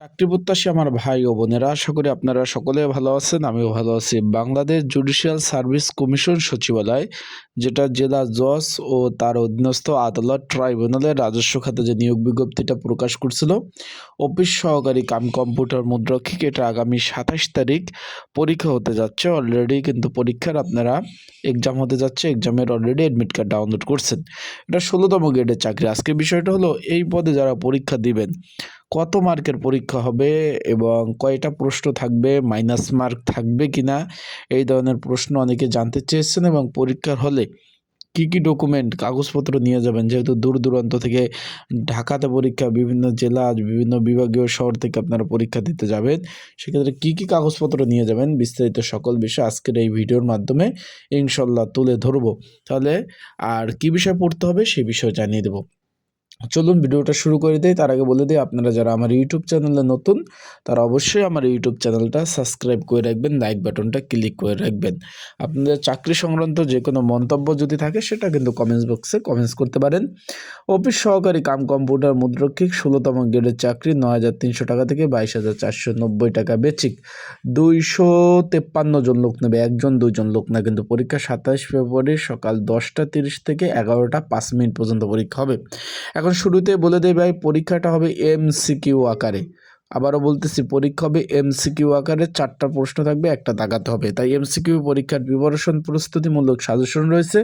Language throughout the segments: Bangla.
চাকরি প্রত্যাশী আমার ভাই ও বোনেরা, আশা করি আপনারা সকলে ভালো আছেন। আমিও ভালো আছি। বাংলাদেশ জুডিশিয়াল সার্ভিস কমিশন সচিবালয়, যেটা জেলা জজ ও তার অধীনস্থ আদালত ট্রাইব্যুনালের রাজস্ব খাতে যে নিয়োগ বিজ্ঞপ্তিটা প্রকাশ করছিল, অফিস সহকারী কাম কম্পিউটার মুদ্রক্ষিক, এটা আগামী 27 তারিখ পরীক্ষা হতে যাচ্ছে। অলরেডি কিন্তু পরীক্ষার আপনারা এক্সাম হতে যাচ্ছে। এক্সামের অলরেডি অ্যাডমিট কার্ড ডাউনলোড করছেন। এটা 16তম গ্রেডের চাকরি। আজকে বিষয়টা হলো, এই পদে যারা পরীক্ষা দিবেন, কত মার্কের পরীক্ষা হবে এবং কয়টা প্রশ্ন থাকবে, মাইনাস মার্ক থাকবে কিনা, এই ধরনের প্রশ্ন অনেকে জানতে চেয়েছেন। এবং পরীক্ষার হলে কি কি ডকুমেন্ট কাগজপত্র নিয়ে যাবেন, যেহেতু দূর দূরান্ত থেকে ঢাকাতে পরীক্ষা, বিভিন্ন জেলা, বিভিন্ন বিভাগীয় শহর থেকে আপনারা পরীক্ষা দিতে যাবেন, সেক্ষেত্রে কি কি কাগজপত্র নিয়ে যাবেন, বিস্তারিত সকল বিষয় আজকের এই ভিডিওর মাধ্যমে ইনশাল্লাহ তুলে ধরবো। তাহলে আর কি বিষয় পড়তে হবে সেই বিষয় জানিয়ে দেবো। চলুন ভিডিওটা শুরু করে দিই। তার আগে বলে দিই, আপনারা যারা আমার ইউটিউব চ্যানেলে নতুন, তারা অবশ্যই আমার ইউটিউব চ্যানেলটা সাবস্ক্রাইব করে রাখবেন, লাইক বাটনটা ক্লিক করে রাখবেন। আপনাদের চাকরি সংক্রান্ত যে কোনো মন্তব্য যদি থাকে, সেটা কিন্তু কমেন্টস বক্সে কমেন্টস করতে পারেন। অফিস সহকারী কাম কম্পিউটার মুদ্রক্ষিক, 16তম গ্রেডের চাকরি, 9,300 টাকা থেকে 22,490 টাকা বেচিক। 253 জন লোক নেবে, একজন দুইজন লোক না কিন্তু। পরীক্ষা 27 ফেব্রুয়ারি সকাল 10:30 থেকে 11:05 পর্যন্ত পরীক্ষা হবে। এখন শুরুতে বলে দেই ভাই, পরীক্ষাটা হবে এমসিকিউ আকারে। আবারও বলতেছি, পরীক্ষা হবে এমসিকিউ আকারে। 4টা প্রশ্ন থাকবে, একটা দাগাতে হবে। তাই এমসিকিউ পরীক্ষার প্রিপারেশন প্রস্তুতিমূলক সাজেশন রয়েছে।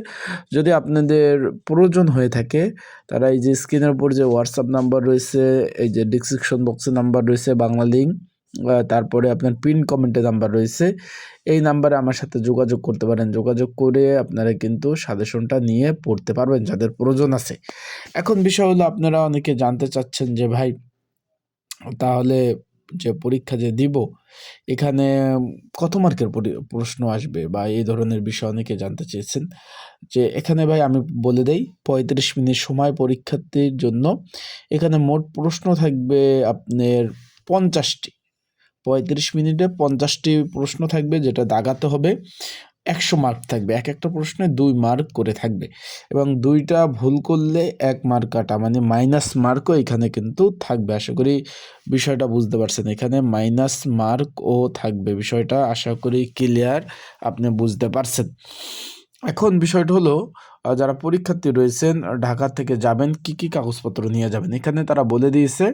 যদি আপনাদের প্রয়োজন হয়ে থাকে, তারা এই যে স্ক্রিনের উপর যে হোয়াটসঅ্যাপ নাম্বার রয়েছে, এই যে ডিসক্রিপশন বক্সে নাম্বার রয়েছে, বাংলা লিঙ্ক, তারপরে আপনার পিন কমেন্টে নাম্বার রয়েছে, এই নাম্বারে আমার সাথে যোগাযোগ করতে পারেন। যোগাযোগ করে আপনারা কিন্তু সাজেশনটা নিয়ে পড়তে পারবেন, যাদের প্রয়োজন আছে। এখন বিষয় হলো, আপনারা অনেকে জানতে চাচ্ছেন যে ভাই, তাহলে যে পরীক্ষা যে দিব, এখানে কত মার্কের প্রশ্ন আসবে, বা এই ধরনের বিষয় অনেকে জানতে চেয়েছেন। যে এখানে ভাই আমি বলে দেই, 35 মিনিট সময় পরীক্ষার্থীর জন্য। এখানে মোট প্রশ্ন থাকবে আপনার 50টি। 35 মিনিটে 50টি প্রশ্ন থাকবে, যেটা দাগাতে হবে। 100 মার্ক থাকবে, এক একটা প্রশ্নে 2 মার্ক করে থাকবে, এবং 2টা ভুল করলে 1 মার্ক কাটা, মানে মাইনাস মার্কও এখানে কিন্তু থাকবে। আশা করি বিষয়টা বুঝতে পারছেন। এখানে মাইনাস মার্কও থাকবে, বিষয়টা আশা করি ক্লিয়ার, আপনি বুঝতে পারছেন। এখন বিষয়টা হলো, যারা পরীক্ষার্থী রয়েছেন, ঢাকা থেকে যাবেন, কি কি কাগজপত্র নিয়ে যাবেন, এখানে তারা বলে দিয়েছে।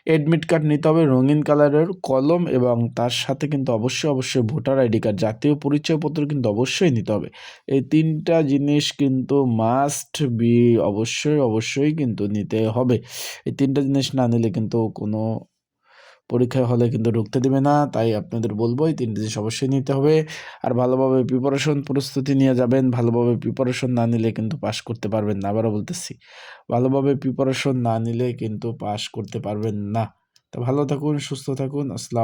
অ্যাডমিট কার্ড নিতে হবে, রঙিন কালারের কলম, এবং তার সাথে কিন্তু অবশ্যই ভোটার আইডি কার্ড, জাতীয় পরিচয়পত্র কিন্তু অবশ্যই নিতে হবে। এই 3টা জিনিস কিন্তু মাস্ট বি, অবশ্যই কিন্তু নিতে হবে। এই 3টা জিনিস না নিলে কিন্তু কোনো পরীক্ষার হলে কিন্তু ঢুকতে দেবে না। তাই আপনাদের বলবো, এই 3টে জিনিস অবশ্যই নিতে হবে। আর ভালোভাবে প্রিপারেশন প্রস্তুতি নিয়ে যাবেন। ভালোভাবে প্রিপারেশন না নিলে কিন্তু পাস করতে পারবেন না। আবারও বলতেছি, ভালোভাবে প্রিপারেশন না নিলে কিন্তু পাস করতে পারবেন না। তো ভালো থাকুন, সুস্থ থাকুন। আসসালাম।